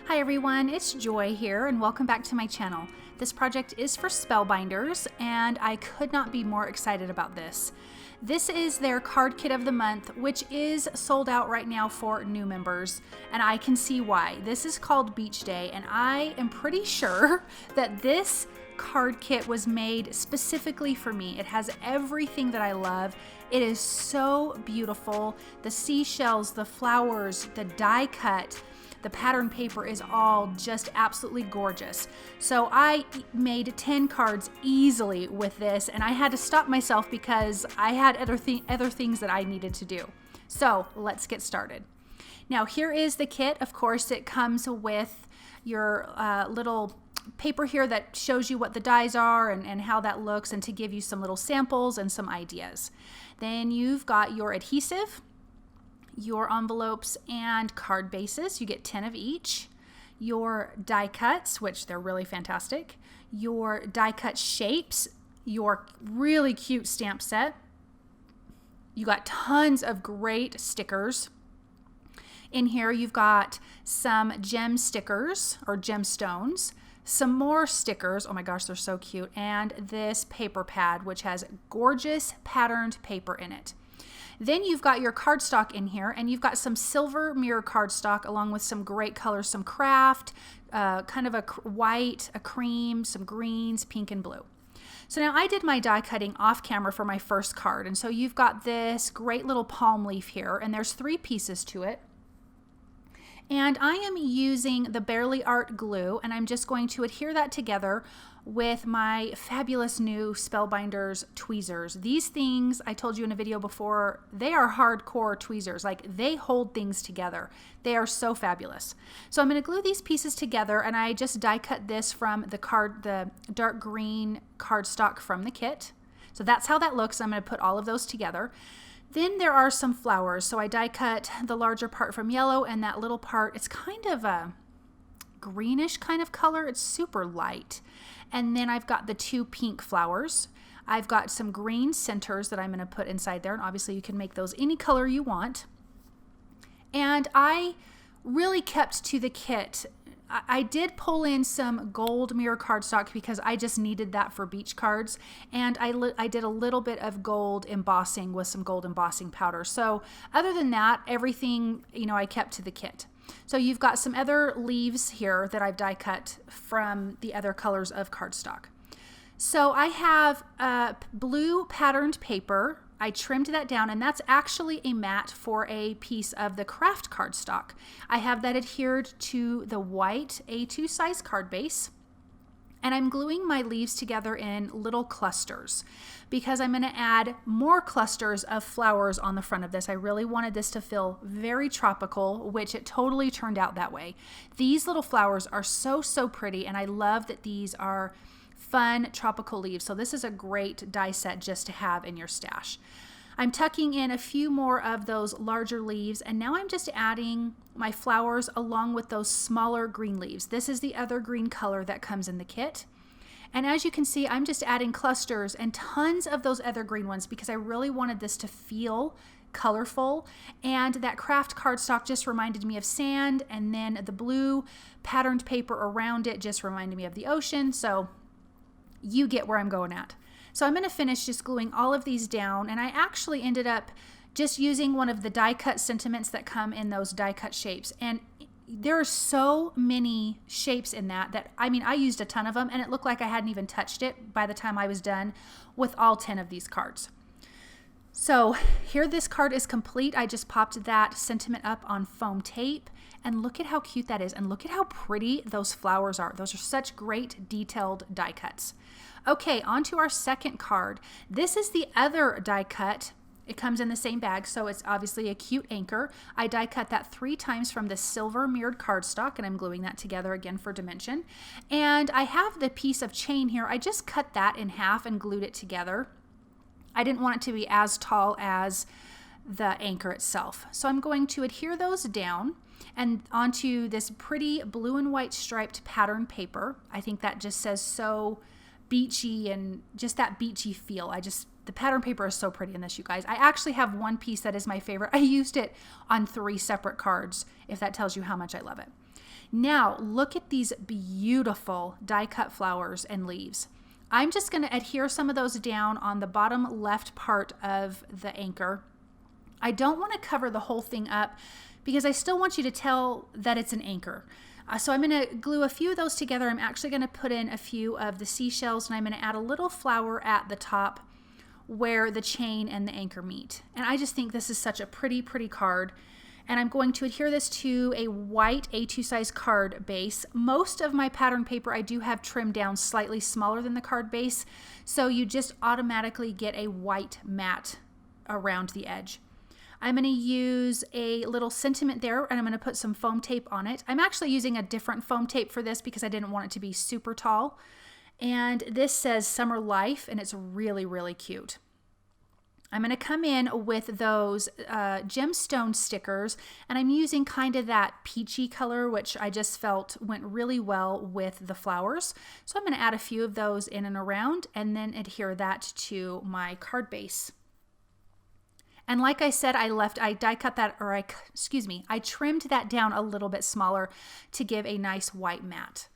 Hi everyone, it's Joy here and welcome back to my channel. This project is for Spellbinders and I could not be more excited about this. This is their card kit of the month, which is sold out right now for new members, and I can see why. This is called Beach Day, and I am pretty sure that this card kit was made specifically for me. It has everything that I love. It is so beautiful. The seashells, the flowers, the die cut, the pattern paper is all just absolutely gorgeous. So I made 10 cards easily with this, and I had to stop myself because I had other things that I needed to do. So let's get started. Now here is the kit. Of course, it comes with your little paper here that shows you what the dies are and how that looks, and to give you some little samples and some ideas. Then you've got your adhesive, your envelopes and card bases. You get 10 of each. Your die cuts, which they're really fantastic. Your die cut shapes, your really cute stamp set. You got tons of great stickers. In here you've got some gem stickers or gemstones, some more stickers, oh my gosh, they're so cute, and this paper pad, which has gorgeous patterned paper in it. Then you've got your cardstock in here, and you've got some silver mirror cardstock along with some great colors, some craft, kind of a white, a cream, some greens, pink, and blue. So now I did my die cutting off camera for my first card, and so you've got this great little palm leaf here, and there's 3 pieces to it. And I am using the Barely Art glue, and I'm just going to adhere that together with my fabulous new Spellbinders tweezers. These things, I told you in a video before, they are hardcore tweezers. Like, they hold things together. They are so fabulous. So I'm going to glue these pieces together, and I just die cut this from the dark green cardstock from the kit. So that's how that looks. I'm going to put all of those together. Then there are some flowers. So I die cut the larger part from yellow, and that little part, it's kind of a greenish kind of color. It's super light. And then I've got the 2 pink flowers. I've got some green centers that I'm going to put inside there, and obviously you can make those any color you want. And I really kept to the kit. I did pull in some gold mirror cardstock because I just needed that for beach cards, and I did a little bit of gold embossing with some gold embossing powder. So other than that, everything, I kept to the kit. So you've got some other leaves here that I've die cut from the other colors of cardstock. So I have blue patterned paper. I trimmed that down, and that's actually a mat for a piece of the craft cardstock. I have that adhered to the white A2 size card base, and I'm gluing my leaves together in little clusters because I'm going to add more clusters of flowers on the front of this. I really wanted this to feel very tropical, which it totally turned out that way. These little flowers are so, so pretty, and I love that these are fun tropical leaves. So this is a great die set just to have in your stash. I'm tucking in a few more of those larger leaves, and now I'm just adding my flowers along with those smaller green leaves. This is the other green color that comes in the kit. And as you can see, I'm just adding clusters and tons of those other green ones because I really wanted this to feel colorful, and that craft cardstock just reminded me of sand, and then the blue patterned paper around it just reminded me of the ocean. So you get where I'm going at. So I'm going to finish just gluing all of these down, and I actually ended up just using one of the die cut sentiments that come in those die cut shapes, and there are so many shapes in that I used a ton of them, and it looked like I hadn't even touched it by the time I was done with all 10 of these cards. So here this card is complete. I just popped that sentiment up on foam tape, and look at how cute that is, and look at how pretty those flowers are. Those are such great detailed die cuts. Okay, on to our second card. This is the other die cut. It comes in the same bag, so it's obviously a cute anchor. I die cut that 3 times from the silver mirrored cardstock, and I'm gluing that together again for dimension. And I have the piece of chain here. I just cut that in half and glued it together. I didn't want it to be as tall as the anchor itself. So I'm going to adhere those down and onto this pretty blue and white striped pattern paper. I think that just says so beachy, and just that beachy feel. The pattern paper is so pretty in this, you guys. I actually have one piece that is my favorite. I used it on 3 separate cards, if that tells you how much I love it. Now look at these beautiful die cut flowers and leaves. I'm just going to adhere some of those down on the bottom left part of the anchor. I don't want to cover the whole thing up because I still want you to tell that it's an anchor. So I'm going to glue a few of those together. I'm actually going to put in a few of the seashells, and I'm going to add a little flower at the top where the chain and the anchor meet. And I just think this is such a pretty, pretty card. And I'm going to adhere this to a white A2 size card base. Most of my pattern paper I do have trimmed down slightly smaller than the card base, so you just automatically get a white mat around the edge. I'm going to use a little sentiment there, and I'm going to put some foam tape on it. I'm actually using a different foam tape for this because I didn't want it to be super tall. And this says Summer Life, and it's really, really cute. I'm going to come in with those gemstone stickers, and I'm using kind of that peachy color, which I just felt went really well with the flowers. So I'm going to add a few of those in and around, and then adhere that to my card base. And like I said, I trimmed that down a little bit smaller to give a nice white mat.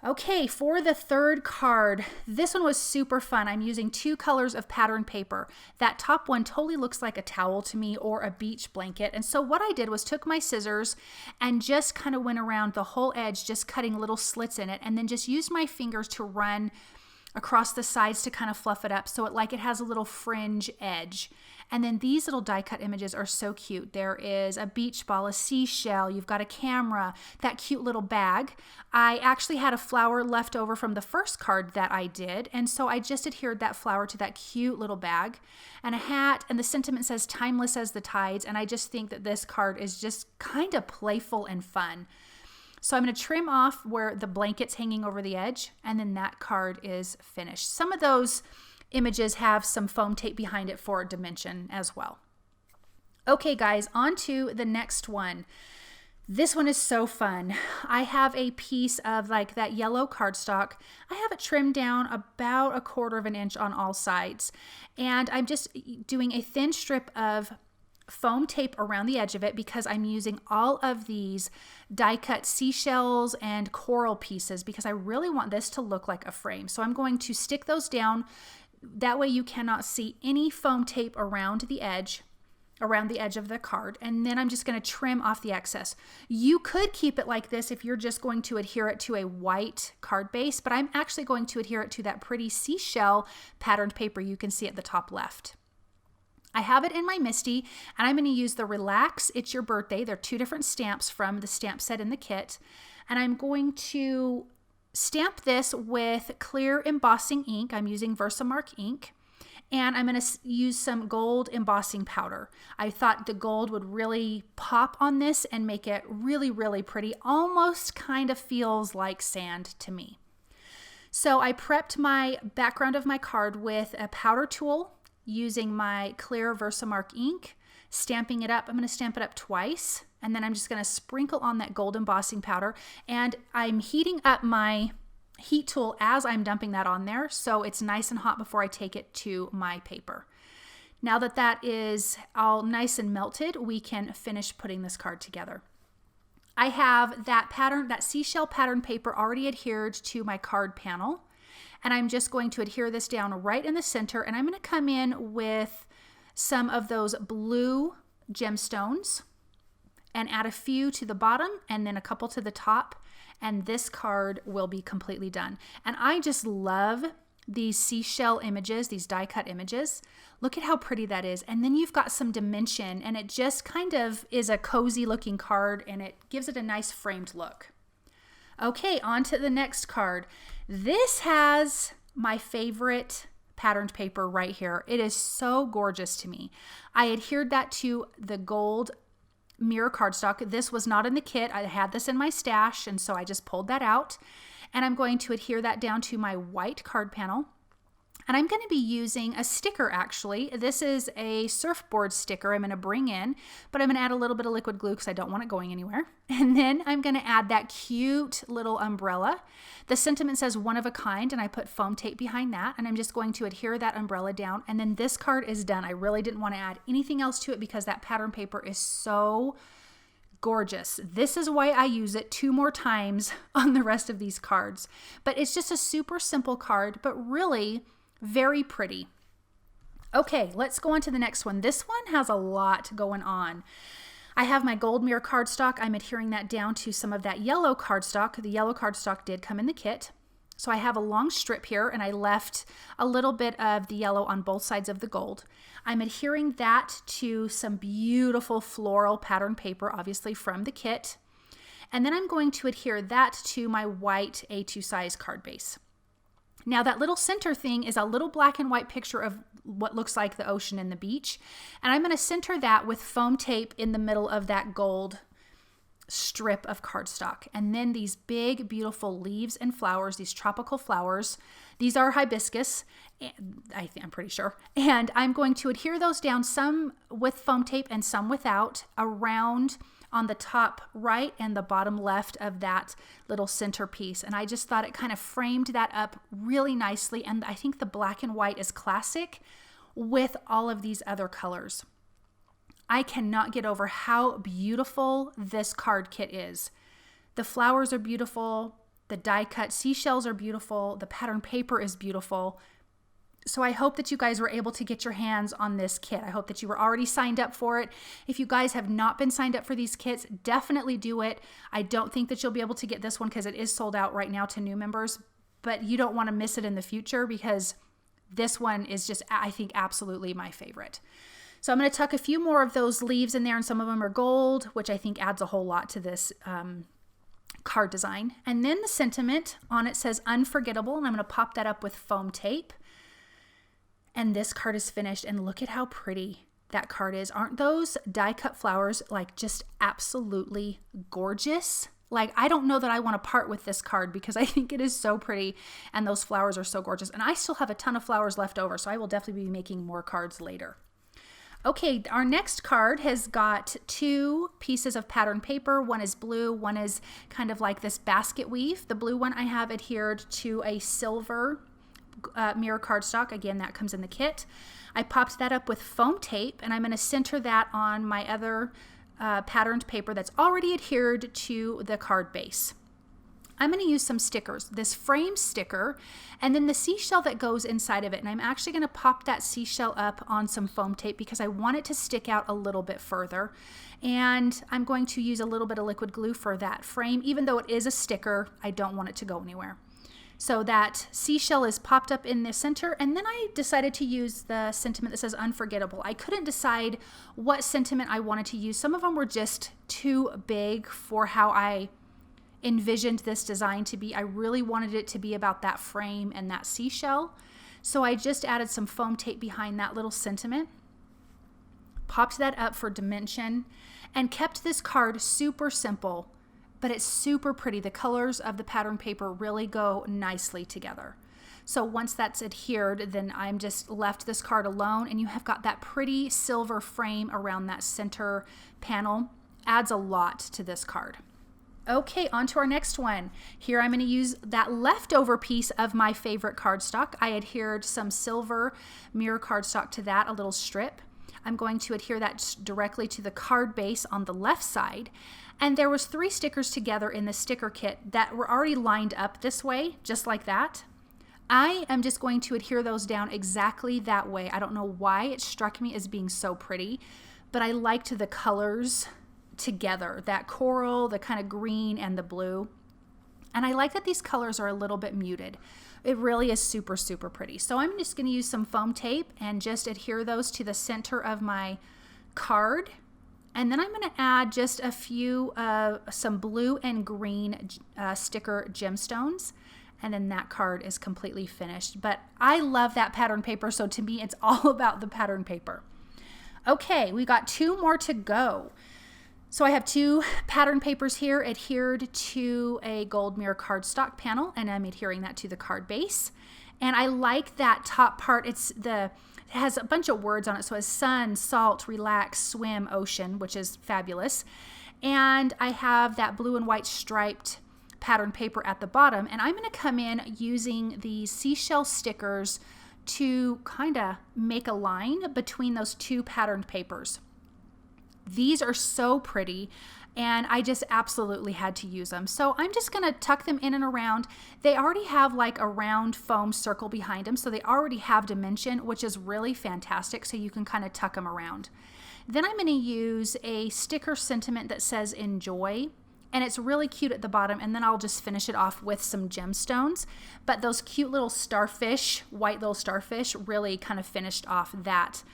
Okay, for the third card, this one was super fun. I'm using 2 colors of pattern paper. That top one totally looks like a towel to me, or a beach blanket. And so what I did was took my scissors and just kind of went around the whole edge, just cutting little slits in it, and then just used my fingers to run across the sides to kind of fluff it up so it has a little fringe edge. And then these little die cut images are so cute. There is a beach ball, a seashell, you've got a camera, that cute little bag. I actually had a flower left over from the first card that I did, and so I just adhered that flower to that cute little bag, and a hat, and the sentiment says timeless as the tides, and I just think that this card is just kind of playful and fun. So I'm going to trim off where the blanket's hanging over the edge, and then that card is finished. Some of those images have some foam tape behind it for dimension as well. Okay guys, on to the next one. This one is so fun. I have a piece of like that yellow cardstock. I have it trimmed down about 1/4 inch on all sides, and I'm just doing a thin strip of foam tape around the edge of it because I'm using all of these die cut seashells and coral pieces because I really want this to look like a frame. So I'm going to stick those down. That way you cannot see any foam tape around the edge of the card, and then I'm just going to trim off the excess. You could keep it like this if you're just going to adhere it to a white card base, but I'm actually going to adhere it to that pretty seashell patterned paper you can see at the top left. I have it in my MISTI, and I'm going to use the Relax It's Your Birthday. They're 2 different stamps from the stamp set in the kit, and I'm going to stamp this with clear embossing ink. I'm using Versamark ink, and I'm going to use some gold embossing powder. I thought the gold would really pop on this and make it really, really pretty. Almost kind of feels like sand to me. So I prepped my background of my card with a powder tool, using my clear Versamark ink, stamping it up. I'm going to stamp it up twice, and then I'm just going to sprinkle on that gold embossing powder, and I'm heating up my heat tool as I'm dumping that on there so it's nice and hot before I take it to my paper. Now that that is all nice and melted, we can finish putting this card together. I have that pattern, that seashell pattern paper already adhered to my card panel, and I'm just going to adhere this down right in the center, and I'm going to come in with some of those blue gemstones and add a few to the bottom and then a couple to the top, and this card will be completely done. And I just love these seashell images, these die cut images. Look at how pretty that is. And then you've got some dimension, and it just kind of is a cozy looking card, and it gives it a nice framed look. Okay, on to the next card. This has my favorite patterned paper right here. It is so gorgeous to me. I adhered that to the gold mirror cardstock. This was not in the kit. I had this in my stash, and so I just pulled that out. And I'm going to adhere that down to my white card panel. And I'm going to be using a sticker, actually. This is a surfboard sticker I'm going to bring in, but I'm going to add a little bit of liquid glue because I don't want it going anywhere. And then I'm going to add that cute little umbrella. The sentiment says one of a kind, and I put foam tape behind that, and I'm just going to adhere that umbrella down, and then this card is done. I really didn't want to add anything else to it because that pattern paper is so gorgeous. This is why I use it 2 more times on the rest of these cards. But it's just a super simple card, but really very pretty. Okay, let's go on to the next one. This one has a lot going on. I have my gold mirror cardstock. I'm adhering that down to some of that yellow cardstock. The yellow cardstock did come in the kit. So I have a long strip here, and I left a little bit of the yellow on both sides of the gold. I'm adhering that to some beautiful floral pattern paper, obviously from the kit. And then I'm going to adhere that to my white A2 size card base. Now that little center thing is a little black and white picture of what looks like the ocean and the beach. And I'm going to center that with foam tape in the middle of that gold strip of cardstock. And then these big, beautiful leaves and flowers, these tropical flowers, these are hibiscus, I'm pretty sure. And I'm going to adhere those down, some with foam tape and some without, around on the top right and the bottom left of that little centerpiece. And I just thought it kind of framed that up really nicely. And I think the black and white is classic with all of these other colors. I cannot get over how beautiful this card kit is. The flowers are beautiful. The die cut seashells are beautiful. The pattern paper is beautiful. So I hope that you guys were able to get your hands on this kit. I hope that you were already signed up for it. If you guys have not been signed up for these kits, definitely do it. I don't think that you'll be able to get this one because it is sold out right now to new members, but you don't want to miss it in the future because this one is just, I think, absolutely my favorite. So I'm going to tuck a few more of those leaves in there, and some of them are gold, which I think adds a whole lot to this card design. And then the sentiment on it says unforgettable, and I'm going to pop that up with foam tape. And this card is finished, and look at how pretty that card is. Aren't those die cut flowers like just absolutely gorgeous? Like, I don't know that I want to part with this card because I think it is so pretty and those flowers are so gorgeous. And I still have a ton of flowers left over, so I will definitely be making more cards later. Okay, our next card has got 2 pieces of pattern paper. One is blue, one is kind of like this basket weave. The blue one I have adhered to a silver mirror cardstock. Again, that comes in the kit. I popped that up with foam tape, and I'm going to center that on my other patterned paper that's already adhered to the card base. I'm going to use some stickers, this frame sticker, and then the seashell that goes inside of it. And I'm actually going to pop that seashell up on some foam tape because I want it to stick out a little bit further. And I'm going to use a little bit of liquid glue for that frame. Even though it is a sticker, I don't want it to go anywhere. So that seashell is popped up in the center, and then I decided to use the sentiment that says unforgettable. I couldn't decide what sentiment I wanted to use. Some of them were just too big for how I envisioned this design to be. I really wanted it to be about that frame and that seashell. So I just added some foam tape behind that little sentiment, popped that up for dimension, and kept this card super simple, but it's super pretty. The colors of the pattern paper really go nicely together. So once that's adhered, then I'm just left this card alone, and you have got that pretty silver frame around that center panel. Adds a lot to this card. Okay, on to our next one. Here I'm going to use that leftover piece of my favorite cardstock. I adhered some silver mirror cardstock to that, a little strip. I'm going to adhere that directly to the card base on the left side. And there was 3 stickers together in the sticker kit that were already lined up this way, just like that. I am just going to adhere those down exactly that way. I don't know why it struck me as being so pretty, but I liked the colors together, that coral, the kind of green, and the blue. And I like that these colors are a little bit muted. It really is super, super pretty. So I'm just going to use some foam tape and just adhere those to the center of my card. And then I'm going to add just a few, some blue and green sticker gemstones. And then that card is completely finished. But I love that pattern paper, so to me, it's all about the pattern paper. Okay, we got 2 more to go. So I have 2 pattern papers here adhered to a gold mirror cardstock panel, and I'm adhering that to the card base. And I like that top part. It has a bunch of words on it. So it's sun, salt, relax, swim, ocean, which is fabulous. And I have that blue and white striped pattern paper at the bottom. And I'm going to come in using the seashell stickers to kind of make a line between those 2 patterned papers. These are so pretty. and I just absolutely had to use them. So I'm just gonna tuck them in and around. They already have like a round foam circle behind them, so they already have dimension, which is really fantastic, so you can kind of tuck them around. Then I'm gonna use a sticker sentiment that says enjoy, and it's really cute at the bottom, and then I'll just finish it off with some gemstones. But those cute little starfish, white little starfish, really kind of finished off that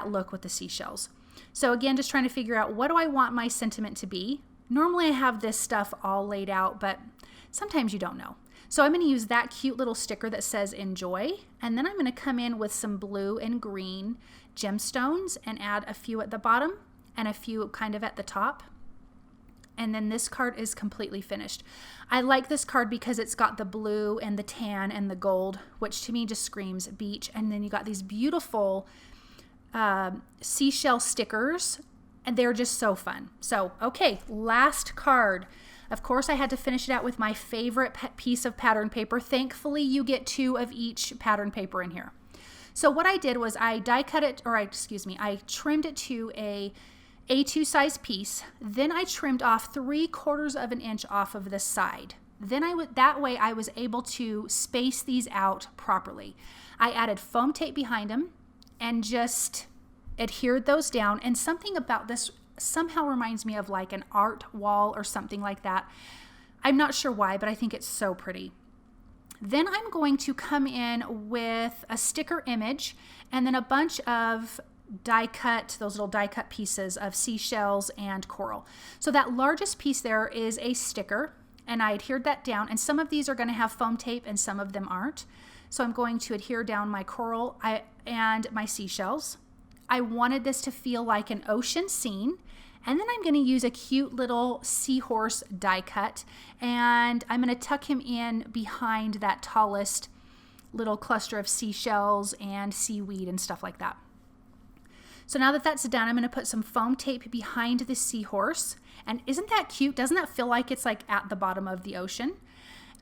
look with the seashells. So again, just trying to figure out, what do I want my sentiment to be? Normally I have this stuff all laid out, but sometimes you don't know. So I'm going to use that cute little sticker that says enjoy, and then I'm going to come in with some blue and green gemstones and add a few at the bottom and a few kind of at the top. And then this card is completely finished. I like this card because it's got the blue and the tan and the gold, which to me just screams beach. And then you got these beautiful seashell stickers, and they're just so fun. So, okay, last card. Of course, I had to finish it out with my favorite piece of pattern paper. Thankfully, you get 2 of each pattern paper in here. So what I did was I die cut it, or I trimmed it to a A2 size piece. Then I trimmed off 3/4 of an inch off of the side. Then that way I was able to space these out properly. I added foam tape behind them and just adhered those down. And something about this somehow reminds me of like an art wall or something like that. I'm not sure why, but I think it's so pretty. Then I'm going to come in with a sticker image and then a bunch of die cut, those little die cut pieces of seashells and coral. So that largest piece there is a sticker, and I adhered that down, and some of these are going to have foam tape and some of them aren't. So I'm going to adhere down my coral and my seashells. I wanted this to feel like an ocean scene, and then I'm going to use a cute little seahorse die cut, and I'm going to tuck him in behind that tallest little cluster of seashells and seaweed and stuff like that. So now that that's done, I'm going to put some foam tape behind the seahorse. And isn't that cute? Doesn't that feel like it's like at the bottom of the ocean?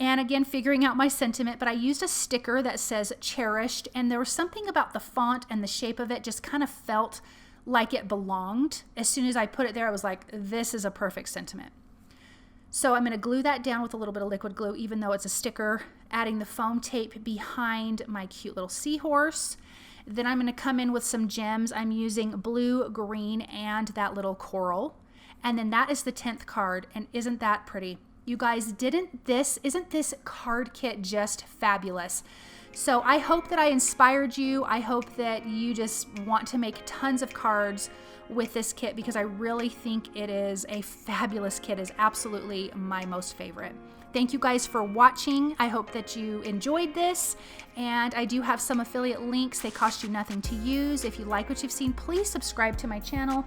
And again, figuring out my sentiment, but I used a sticker that says cherished, and there was something about the font and the shape of it just kind of felt like it belonged. As soon as I put it there, I was like, this is a perfect sentiment. So I'm going to glue that down with a little bit of liquid glue, even though it's a sticker, adding the foam tape behind my cute little seahorse. Then I'm going to come in with some gems. I'm using blue, green, and that little coral. And then that is the 10th card. And isn't that pretty? You guys, isn't this card kit just fabulous? So I hope that I inspired you. I hope that you just want to make tons of cards with this kit, because I really think it is a fabulous kit. It's absolutely my most favorite. Thank you guys for watching. I hope that you enjoyed this, and I do have some affiliate links. They cost you nothing to use. If you like what you've seen, please subscribe to my channel,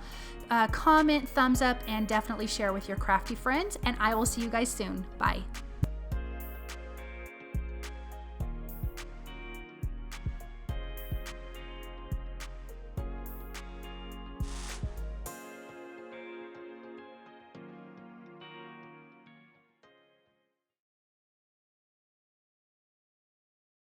comment, thumbs up, and definitely share with your crafty friends, and I will see you guys soon. Bye.